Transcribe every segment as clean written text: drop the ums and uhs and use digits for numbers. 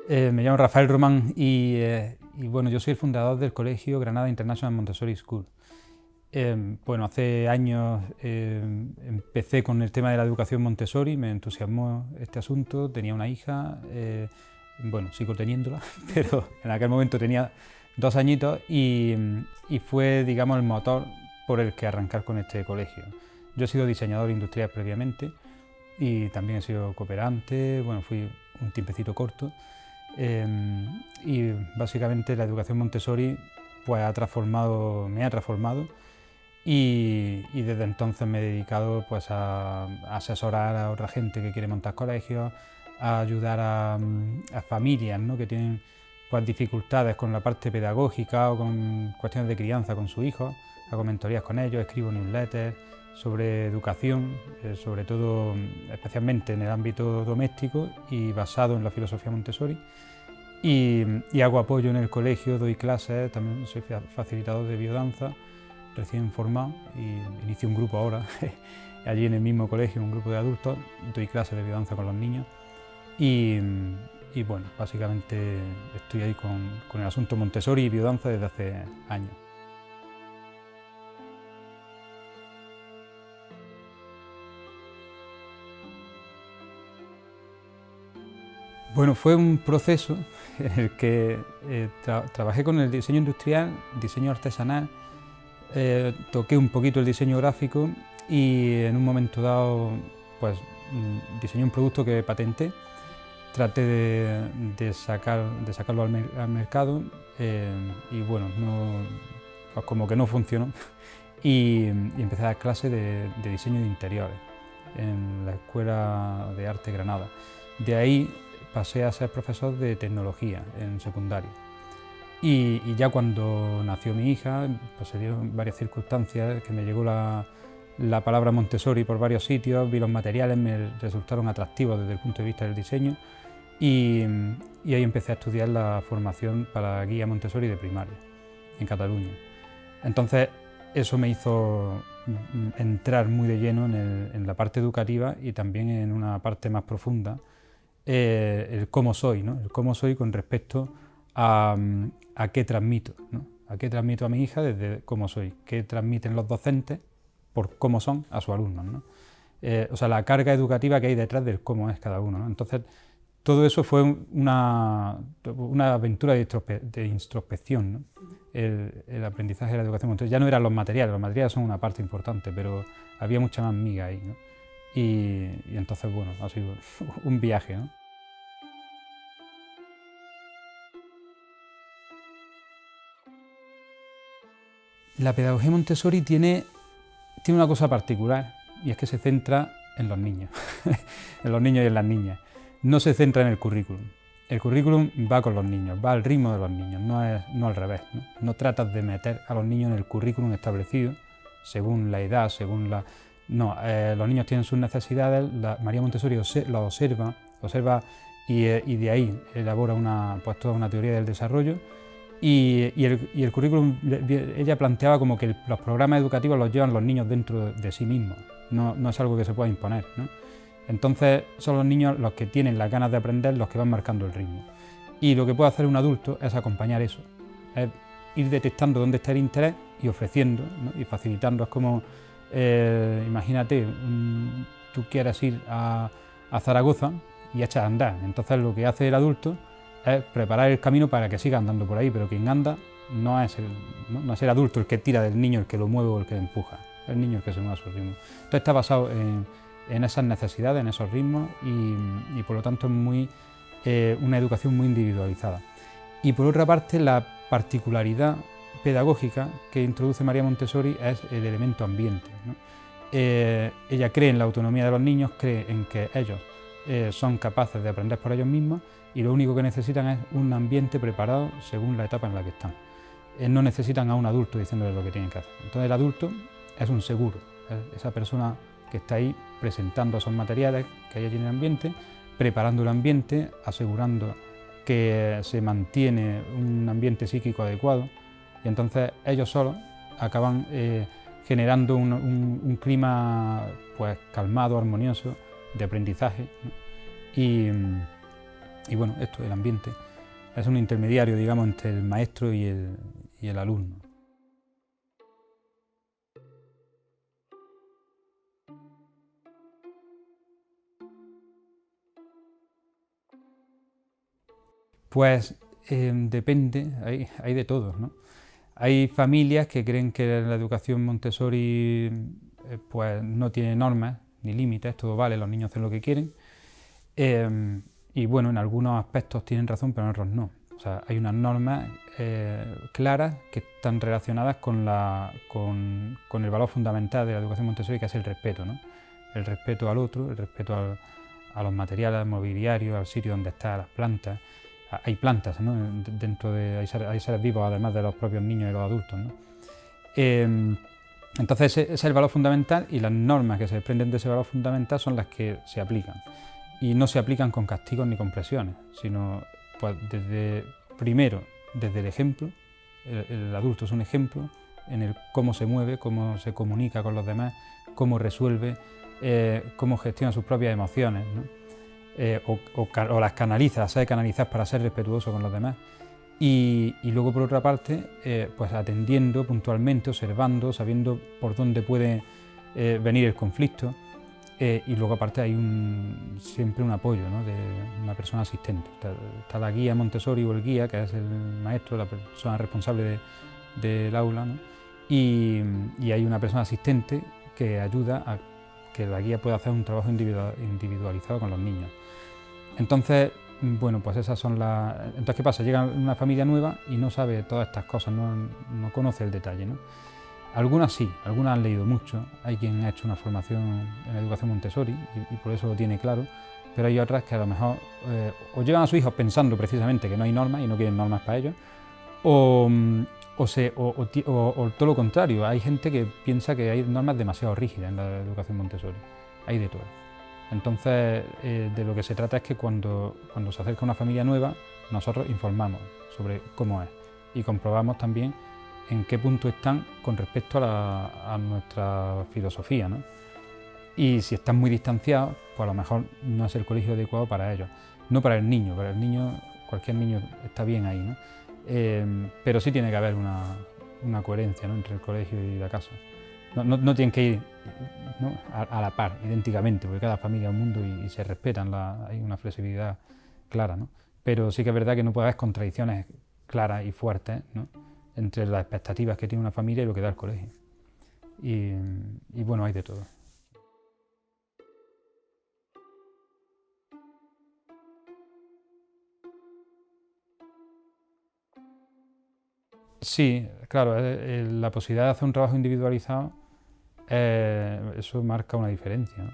Me llamo Rafael Román y bueno, yo soy el fundador del colegio Granada International Montessori School. Bueno, hace años empecé con el tema de la educación Montessori, me entusiasmó este asunto, tenía una hija, bueno, sigo teniéndola, pero en aquel momento tenía 2 añitos y fue, digamos, el motor por el que arrancar con este colegio. Yo he sido diseñador industrial previamente y también he sido cooperante, bueno, fui un tiempecito corto. Y básicamente la educación Montessori pues, me ha transformado y desde entonces me he dedicado pues, a asesorar a otra gente que quiere montar colegios, a ayudar a familias, ¿no?, que tienen pues, dificultades con la parte pedagógica o con cuestiones de crianza con sus hijos. Hago mentorías con ellos, escribo newsletters sobre educación, sobre todo, especialmente en el ámbito doméstico y basado en la filosofía Montessori. Y hago apoyo en el colegio, doy clases, también soy facilitador de biodanza, recién formado, y inicio un grupo ahora, allí en el mismo colegio, un grupo de adultos, doy clases de biodanza con los niños y, y bueno, básicamente estoy ahí con el asunto Montessori y biodanza desde hace años. Bueno, fue un proceso en el que trabajé con el diseño industrial, diseño artesanal, toqué un poquito el diseño gráfico y en un momento dado pues, diseñé un producto que patenté, traté de sacarlo al mercado y bueno, pues como que no funcionó y empecé a dar clases de diseño de interiores en la Escuela de Arte Granada. De ahí pasé a ser profesor de tecnología en secundaria. Y ya cuando nació mi hija, pues se dieron varias circunstancias, que me llegó la palabra Montessori por varios sitios, vi los materiales, me resultaron atractivos desde el punto de vista del diseño y ahí empecé a estudiar la formación para guía Montessori de primaria en Cataluña. Entonces eso me hizo entrar muy de lleno en la parte educativa y también en una parte más profunda, el cómo soy, ¿no? El cómo soy con respecto a qué transmito, ¿no? A qué transmito a mi hija desde cómo soy, qué transmiten los docentes por cómo son a sus alumnos, ¿no? O sea, la carga educativa que hay detrás del cómo es cada uno, ¿no? Entonces, todo eso fue una aventura de introspección, ¿no? El aprendizaje de la educación. Entonces ya no eran los materiales son una parte importante, pero había mucha más miga ahí, ¿no? Y entonces, bueno, ha sido un viaje, ¿no? La pedagogía Montessori tiene una cosa particular y es que se centra en los niños, en los niños y en las niñas. No se centra en el currículum. El currículum va con los niños, va al ritmo de los niños, no al revés. No tratas de meter a los niños en el currículum establecido según la edad, según la... No, los niños tienen sus necesidades, María Montessori lo observa y de ahí elabora pues, toda una teoría del desarrollo. Y el currículum, ella planteaba como que los programas educativos los llevan los niños dentro de sí mismos, no es algo que se pueda imponer, ¿no? Entonces son los niños los que tienen las ganas de aprender los que van marcando el ritmo. Y lo que puede hacer un adulto es acompañar eso, es ir detectando dónde está el interés y ofreciendo, ¿no? Y facilitando. Es como, imagínate, tú quieres ir a Zaragoza y echas a andar, entonces lo que hace el adulto es preparar el camino para que siga andando por ahí, pero quien anda no es el adulto el que tira del niño, el que lo mueve o el que le empuja, es el niño el que se mueve a su ritmo. Entonces está basado en esas necesidades, en esos ritmos y por lo tanto es una educación muy individualizada. Y por otra parte, la particularidad pedagógica que introduce María Montessori es el elemento ambiente, ¿no? Ella cree en la autonomía de los niños, cree en que ellos son capaces de aprender por ellos mismos y lo único que necesitan es un ambiente preparado según la etapa en la que están. No necesitan a un adulto diciéndoles lo que tienen que hacer. Entonces el adulto es un seguro, es esa persona que está ahí presentando esos materiales que hay allí en el ambiente, preparando el ambiente, asegurando que se mantiene un ambiente psíquico adecuado y entonces ellos solos acaban generando un clima pues, calmado, armonioso, de aprendizaje, ¿no? Y bueno, esto, el ambiente, es un intermediario, digamos, entre el maestro y el alumno. Pues depende, hay de todos, ¿no? Hay familias que creen que la educación Montessori pues no tiene normas ni límites, todo vale, los niños hacen lo que quieren. Y bueno, en algunos aspectos tienen razón, pero en otros no. O sea, hay unas normas claras que están relacionadas con el valor fundamental de la educación Montessori, que es el respeto, ¿no? El respeto al otro, el respeto a los materiales, al mobiliario, al sitio donde están las plantas. Hay plantas, ¿no? Dentro de hay seres vivos, además de los propios niños y los adultos, ¿no? Entonces ese es el valor fundamental, y las normas que se desprenden de ese valor fundamental son las que se aplican. Y no se aplican con castigos ni con presiones, sino pues primero desde el ejemplo. El adulto es un ejemplo en el cómo se mueve, cómo se comunica con los demás, cómo resuelve, cómo gestiona sus propias emociones, ¿no? O las canaliza, las sabe canalizar para ser respetuoso con los demás. Y luego, por otra parte, pues atendiendo puntualmente, observando, sabiendo por dónde puede venir el conflicto. Y luego, aparte, hay siempre un apoyo, ¿no? De una persona asistente. Está la guía Montessori o el guía, que es el maestro, la persona responsable del aula, ¿no? Y hay una persona asistente que ayuda a que la guía pueda hacer un trabajo individualizado con los niños. Entonces, bueno, pues esas son las... Entonces, ¿qué pasa? Llega una familia nueva y no sabe todas estas cosas, no conoce el detalle, ¿no? Algunas sí, algunas han leído mucho, hay quien ha hecho una formación en educación Montessori y por eso lo tiene claro, pero hay otras que a lo mejor o llevan a sus hijos pensando precisamente que no hay normas y no quieren normas para ellos, o todo lo contrario, hay gente que piensa que hay normas demasiado rígidas en la educación Montessori, hay de todo. Entonces, de lo que se trata es que cuando se acerca una familia nueva, nosotros informamos sobre cómo es y comprobamos también en qué punto están con respecto a nuestra filosofía, ¿no? Y si están muy distanciados, pues a lo mejor no es el colegio adecuado para ellos. No para el niño, cualquier niño está bien ahí, ¿no? Pero sí tiene que haber una coherencia, ¿no? Entre el colegio y la casa. No tienen que ir, ¿no? a la par, idénticamente, porque cada familia es un mundo y se respetan, hay una flexibilidad clara, ¿no? Pero sí que es verdad que no puede haber contradicciones claras y fuertes, ¿no? Entre las expectativas que tiene una familia y lo que da el colegio. Y bueno, hay de todo. Sí, claro, la posibilidad de hacer un trabajo individualizado, eso marca una diferencia, ¿no?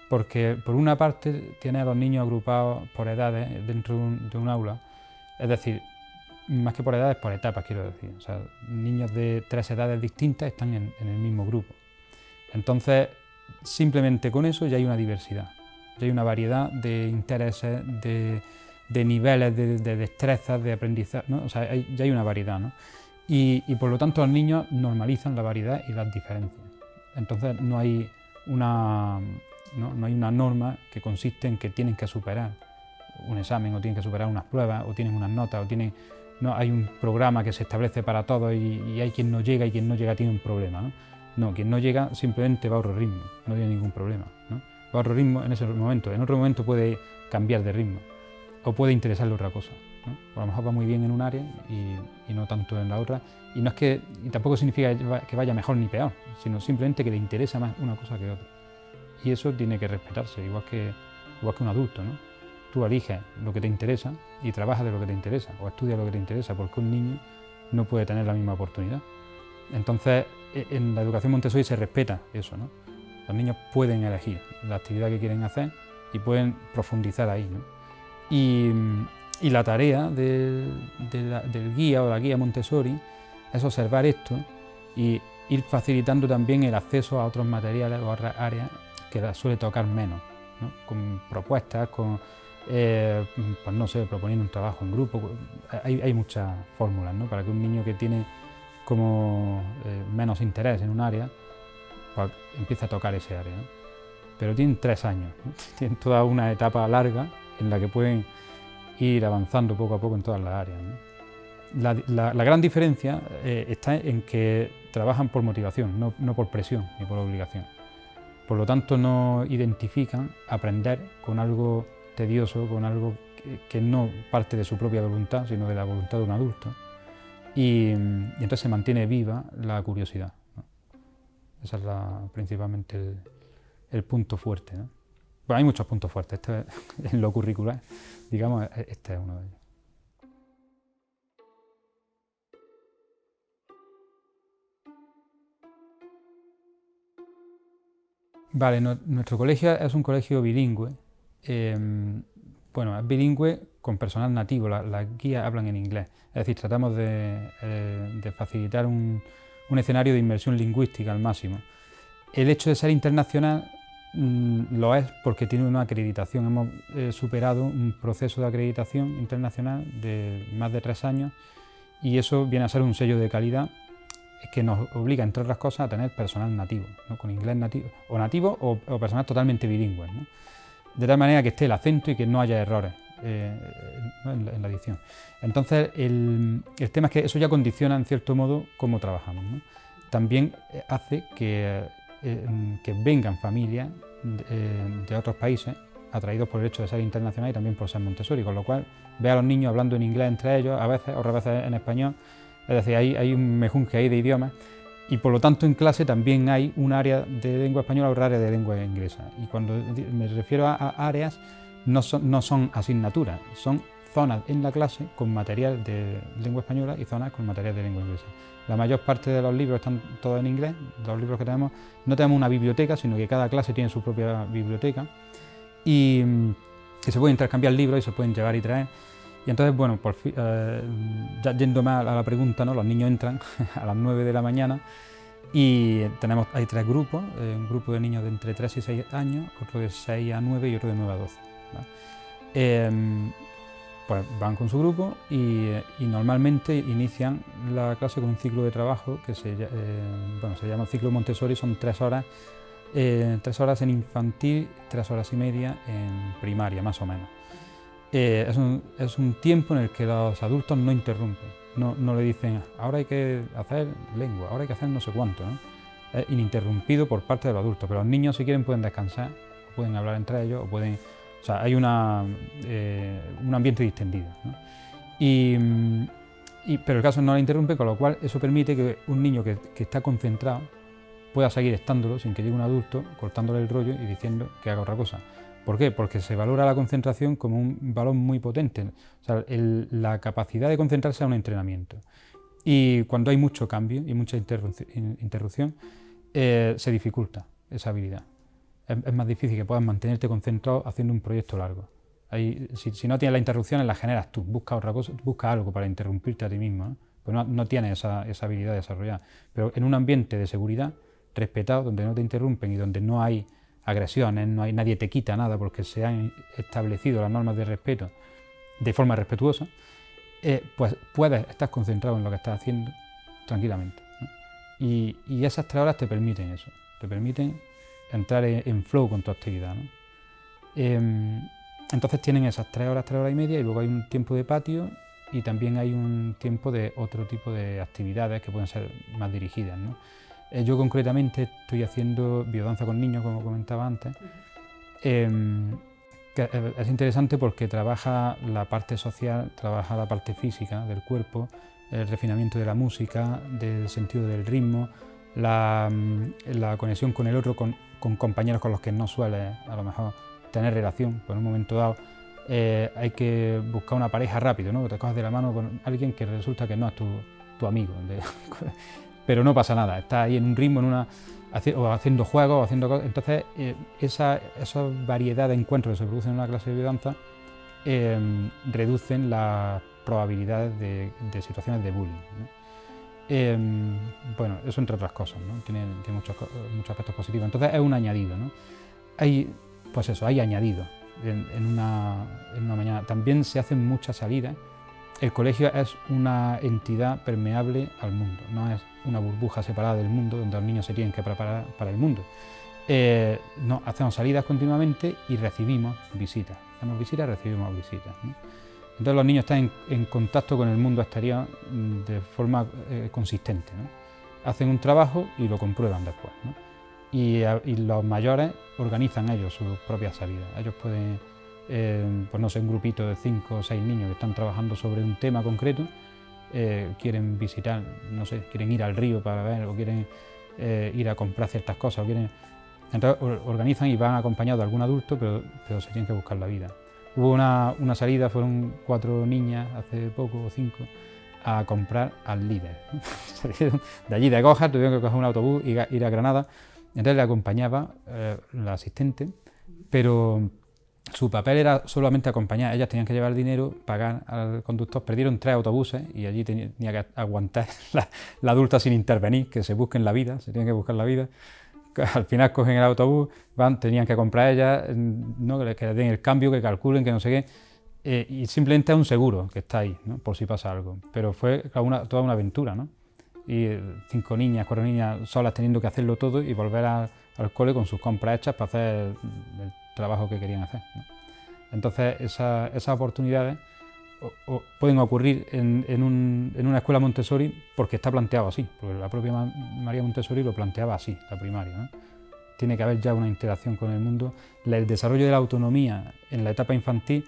Porque por una parte tienes a los niños agrupados por edades dentro de un aula, es decir, más que por edades, por etapas, quiero decir. O sea, niños de 3 edades distintas están en el mismo grupo. Entonces, simplemente con eso ya hay una diversidad, ya hay una variedad de intereses, de niveles, de destrezas, de aprendizaje, ¿no? O sea, ya hay una variedad, ¿no? Y por lo tanto los niños normalizan la variedad y las diferencias. Entonces no hay una norma que consiste en que tienen que superar un examen o tienen que superar unas pruebas o tienen unas notas no hay un programa que se establece para todos y hay quien no llega y quien no llega tiene un problema, ¿no? No, quien no llega simplemente va a otro ritmo, no tiene ningún problema, ¿no? Va a otro ritmo en ese momento, en otro momento puede cambiar de ritmo o puede interesarle otra cosa, ¿no? A lo mejor va muy bien en un área y no tanto en la otra, y tampoco significa que vaya mejor ni peor, sino simplemente que le interesa más una cosa que otra. Y eso tiene que respetarse, igual que un adulto, ¿no? Tú eliges lo que te interesa y trabajas de lo que te interesa, o estudias lo que te interesa, porque un niño no puede tener la misma oportunidad. Entonces, en la educación Montessori se respeta eso, ¿no? Los niños pueden elegir la actividad que quieren hacer y pueden profundizar ahí, ¿no? Y la tarea del guía o la guía Montessori es observar esto y ir facilitando también el acceso a otros materiales o otras áreas que las suele tocar menos, ¿no? Con propuestas, pues no sé, proponiendo un trabajo en grupo. Hay muchas fórmulas, ¿no? Para que un niño que tiene como menos interés en un área, pues empiece a tocar ese área, ¿no? Pero tienen 3 años, ¿no? Tienen toda una etapa larga en la que pueden ir avanzando poco a poco en todas las áreas, ¿no? La gran diferencia está en que trabajan por motivación, no por presión ni por obligación. Por lo tanto, no identifican aprender con algo tedioso, con algo que no parte de su propia voluntad, sino de la voluntad de un adulto. Y entonces se mantiene viva la curiosidad, ¿no? Ese es principalmente el punto fuerte, ¿no? Bueno, hay muchos puntos fuertes, en lo curricular, digamos, este es uno de ellos. Vale, nuestro colegio es un colegio bilingüe. Bueno, es bilingüe con personal nativo, las guías hablan en inglés. Es decir, tratamos de facilitar un escenario de inmersión lingüística al máximo. El hecho de ser internacional lo es porque tiene una acreditación. Hemos superado un proceso de acreditación internacional de más de 3 años y eso viene a ser un sello de calidad que nos obliga, entre otras cosas, a tener personal nativo, ¿no? Con inglés nativo o personal totalmente bilingüe, ¿no? De tal manera que esté el acento y que no haya errores en la dicción. Entonces, el tema es que eso ya condiciona, en cierto modo, cómo trabajamos, ¿no? También hace que vengan familias de otros países atraídos por el hecho de ser internacional y también por ser Montessori, con lo cual ve a los niños hablando en inglés entre ellos, a veces, otras veces en español. Es decir, hay un mejunje ahí de idiomas y por lo tanto en clase también hay un área de lengua española o un área de lengua inglesa. Y cuando me refiero a áreas, no son asignaturas, son zonas en la clase con material de lengua española y zonas con material de lengua inglesa. La mayor parte de los libros están todos en inglés, los libros que tenemos, no tenemos una biblioteca, sino que cada clase tiene su propia biblioteca y se pueden intercambiar libros y se pueden llevar y traer. Y entonces, bueno, ya yendo más a la pregunta, ¿no? Los niños entran a las 9 de la mañana y hay 3 grupos, un grupo de niños de entre 3 y 6 años, otro de 6 a 9 y otro de 9 a 12. ¿No? Pues van con su grupo y normalmente inician la clase con un ciclo de trabajo que se llama ciclo Montessori, son 3 horas, 3 horas en infantil, 3 horas y media en primaria, más o menos. Es un tiempo en el que los adultos no interrumpen, no le dicen ahora hay que hacer lengua, ahora hay que hacer no sé cuánto, ¿no? Es ininterrumpido por parte de los adultos, pero los niños si quieren pueden descansar, pueden hablar entre ellos, o sea, hay un ambiente distendido, ¿no? Pero el caso no la interrumpe, con lo cual eso permite que un niño que está concentrado pueda seguir estándolo sin que llegue un adulto cortándole el rollo y diciendo que haga otra cosa. ¿Por qué? Porque se valora la concentración como un valor muy potente. O sea, la capacidad de concentrarse es un entrenamiento. Y cuando hay mucho cambio y mucha interrupción, se dificulta esa habilidad. Es más difícil que puedas mantenerte concentrado haciendo un proyecto largo. Si no tienes las interrupciones, las generas tú. Busca otra cosa, busca algo para interrumpirte a ti mismo, ¿no? Pues no tienes esa habilidad desarrollada. Pero en un ambiente de seguridad, respetado, donde no te interrumpen y donde no hay agresiones, nadie te quita nada porque se han establecido las normas de respeto de forma respetuosa, pues puedes estar concentrado en lo que estás haciendo tranquilamente, ¿no? Y esas 3 horas te permiten eso, te permiten entrar en flow con tu actividad, ¿no? Entonces tienen esas 3 horas y media y luego hay un tiempo de patio y también hay un tiempo de otro tipo de actividades que pueden ser más dirigidas, ¿no? Yo concretamente estoy haciendo biodanza con niños, como comentaba antes, que es interesante porque trabaja la parte social, trabaja la parte física del cuerpo, el refinamiento de la música, del sentido del ritmo, la conexión con el otro, con compañeros con los que no sueles a lo mejor tener relación, pues en un momento dado hay que buscar una pareja rápido, ¿no? Te coges de la mano con alguien que resulta que no es tu amigo. Pero no pasa nada, está ahí en un ritmo, o haciendo juegos, o haciendo cosas. Entonces, esa variedad de encuentros que se producen en una clase de biodanza reducen las probabilidades de situaciones de bullying, ¿no? Bueno, eso entre otras cosas, ¿no? Tiene muchos aspectos positivos. Entonces, es un añadido, ¿no? Hay añadidos en una mañana. También se hacen muchas salidas. El colegio es una entidad permeable al mundo, no es una burbuja separada del mundo donde los niños se tienen que preparar para el mundo. No, hacemos salidas continuamente y recibimos visitas. Hacemos visitas, recibimos visitas, ¿no? Entonces los niños están en contacto con el mundo exterior de forma consistente, ¿no? Hacen un trabajo y lo comprueban después, ¿no? Y los mayores organizan ellos sus propias salidas. Ellos pueden, pues no sé, un grupito de 5 o 6 niños que están trabajando sobre un tema concreto, quieren visitar, no sé, quieren ir al río para ver, o quieren ir a comprar ciertas cosas, entonces organizan y van acompañados de algún adulto, pero se tienen que buscar la vida. Hubo una salida, fueron 4 niñas hace poco, o 5, a comprar al líder. Salieron de allí de Goja, tuvieron que coger un autobús y ir a Granada. Entonces le acompañaba la asistente, pero su papel era solamente acompañar. Ellas tenían que llevar el dinero, pagar al conductor. Perdieron 3 autobuses y allí tenía que aguantar la adulta sin intervenir, que se busquen la vida, se tienen que buscar la vida. Al final cogen el autobús, tenían que comprar ellas, ¿no? que les den el cambio, que calculen, que no sé qué. Y simplemente es un seguro que está ahí, ¿no? Por si pasa algo. Pero fue toda una aventura, ¿no? Y 5 niñas, 4 niñas solas teniendo que hacerlo todo y volver al cole con sus compras hechas para hacer el trabajo que querían hacer, ¿no? Entonces esas oportunidades pueden ocurrir en una escuela Montessori porque está planteado así, porque la propia María Montessori lo planteaba así, la primaria, ¿no? Tiene que haber ya una interacción con el mundo. El desarrollo de la autonomía en la etapa infantil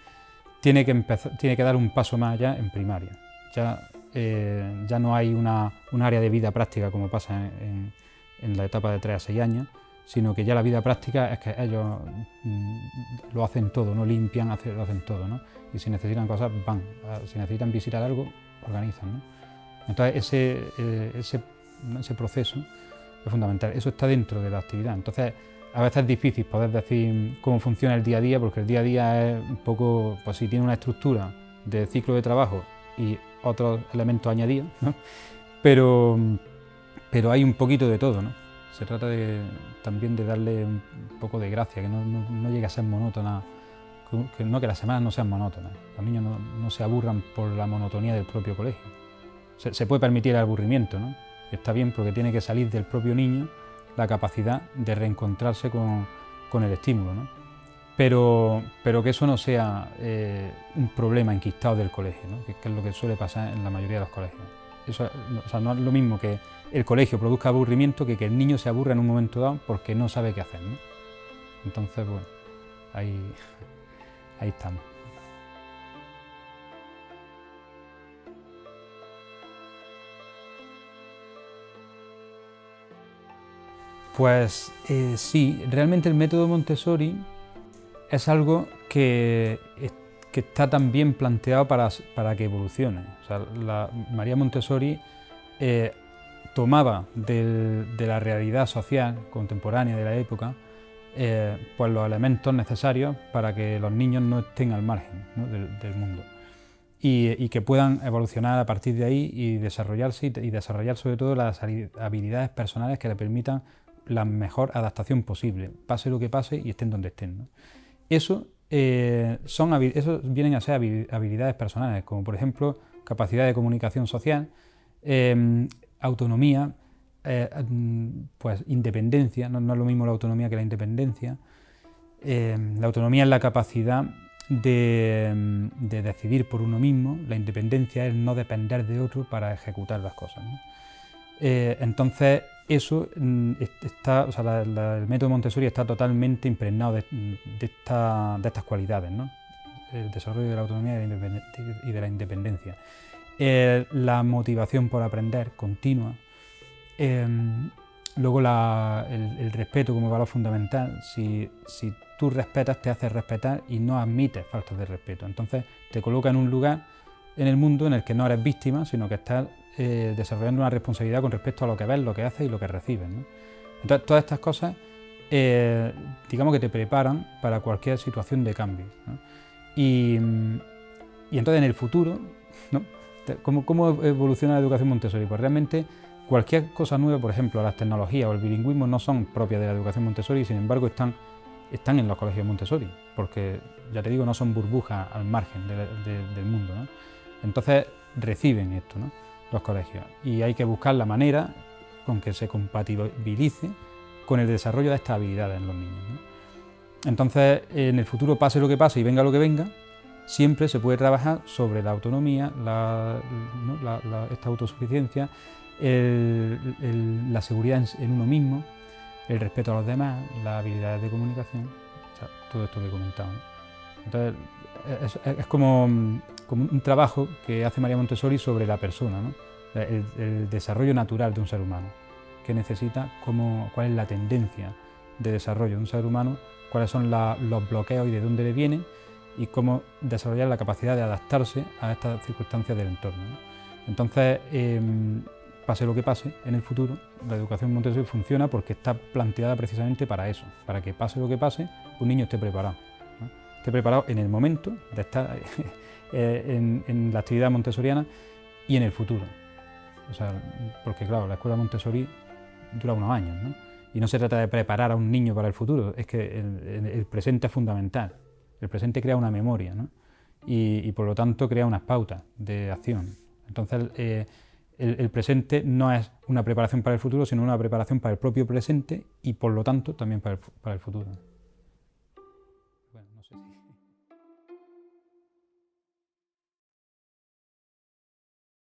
tiene que dar un paso más allá en primaria. Ya no hay un área de vida práctica como pasa en la etapa de 3 a 6 años, sino que ya la vida práctica es que ellos lo hacen todo, no limpian, lo hacen todo, ¿no? Y si necesitan cosas, van. Si necesitan visitar algo, organizan, ¿no? Entonces ese proceso es fundamental. Eso está dentro de la actividad. Entonces a veces es difícil poder decir cómo funciona el día a día, porque el día a día es un poco, pues sí, tiene una estructura de ciclo de trabajo y otros elementos añadidos, ¿no? Pero hay un poquito de todo, ¿no? Se trata también de darle un poco de gracia, que no llegue a ser monótona, que las semanas no sean monótonas. Los niños no se aburran por la monotonía del propio colegio. Se puede permitir el aburrimiento, ¿no? Está bien, porque tiene que salir del propio niño la capacidad de reencontrarse con el estímulo, ¿no? Pero que eso no sea un problema enquistado del colegio, ¿no? Que es lo que suele pasar en la mayoría de los colegios. Eso, o sea, no es lo mismo que el colegio produzca aburrimiento que el niño se aburra en un momento dado porque no sabe qué hacer, ¿no? Entonces, bueno, ahí estamos. Pues sí, realmente el método Montessori es algo que está tan bien planteado para que evolucione. O sea, la María Montessori tomaba de la realidad social contemporánea de la época pues los elementos necesarios para que los niños no estén al margen, ¿no? del mundo y que puedan evolucionar a partir de ahí y desarrollarse y desarrollar sobre todo las habilidades personales que le permitan la mejor adaptación posible, pase lo que pase y estén donde estén, ¿no? Eso vienen a ser habilidades personales, como por ejemplo capacidad de comunicación social, autonomía, pues independencia. No es lo mismo la autonomía que la independencia. La autonomía es la capacidad de decidir por uno mismo, la independencia es no depender de otro para ejecutar las cosas, ¿no? Entonces eso está, o sea, el método Montessori está totalmente impregnado de estas cualidades, ¿no? El desarrollo de la autonomía y de la independencia. La motivación por aprender continua. Luego el respeto como valor fundamental. Si tú respetas, te haces respetar y no admites faltas de respeto. Entonces te coloca en un lugar en el mundo en el que no eres víctima, sino que estás desarrollando una responsabilidad con respecto a lo que ves, lo que haces y lo que recibes, ¿no? Entonces todas estas cosas digamos que te preparan para cualquier situación de cambio, ¿no? Y entonces en el futuro, ¿no? ¿Cómo evoluciona la educación Montessori? Pues realmente cualquier cosa nueva, por ejemplo, las tecnologías o el bilingüismo no son propias de la educación Montessori, sin embargo están en los colegios Montessori, porque ya te digo, no son burbujas al margen del mundo, ¿no? Entonces reciben esto, ¿no? Los colegios, y hay que buscar la manera con que se compatibilice con el desarrollo de estas habilidades en los niños, ¿no? Entonces, en el futuro, pase lo que pase y venga lo que venga, siempre se puede trabajar sobre la autonomía, esta autosuficiencia, la seguridad en uno mismo, el respeto a los demás, las habilidades de comunicación, o sea, todo esto que he comentado, ¿no? Entonces, es como un trabajo que hace María Montessori sobre la persona, ¿no? El desarrollo natural de un ser humano, qué necesita, cuál es la tendencia de desarrollo de un ser humano, cuáles son los bloqueos y de dónde le vienen, y cómo desarrollar la capacidad de adaptarse a estas circunstancias del entorno, ¿no? Entonces, pase lo que pase en el futuro, la educación Montessori funciona porque está planteada precisamente para eso, para que pase lo que pase, un niño esté preparado, ¿no? Esté preparado en el momento de estar en la actividad montessoriana y en el futuro. O sea, porque claro, la escuela Montessori dura unos años, ¿no? Y no se trata de preparar a un niño para el futuro, es que el presente es fundamental. El presente crea una memoria, ¿no? Y por lo tanto crea unas pautas de acción. Entonces, el presente no es una preparación para el futuro, sino una preparación para el propio presente y por lo tanto también para el futuro. Bueno, no sé si...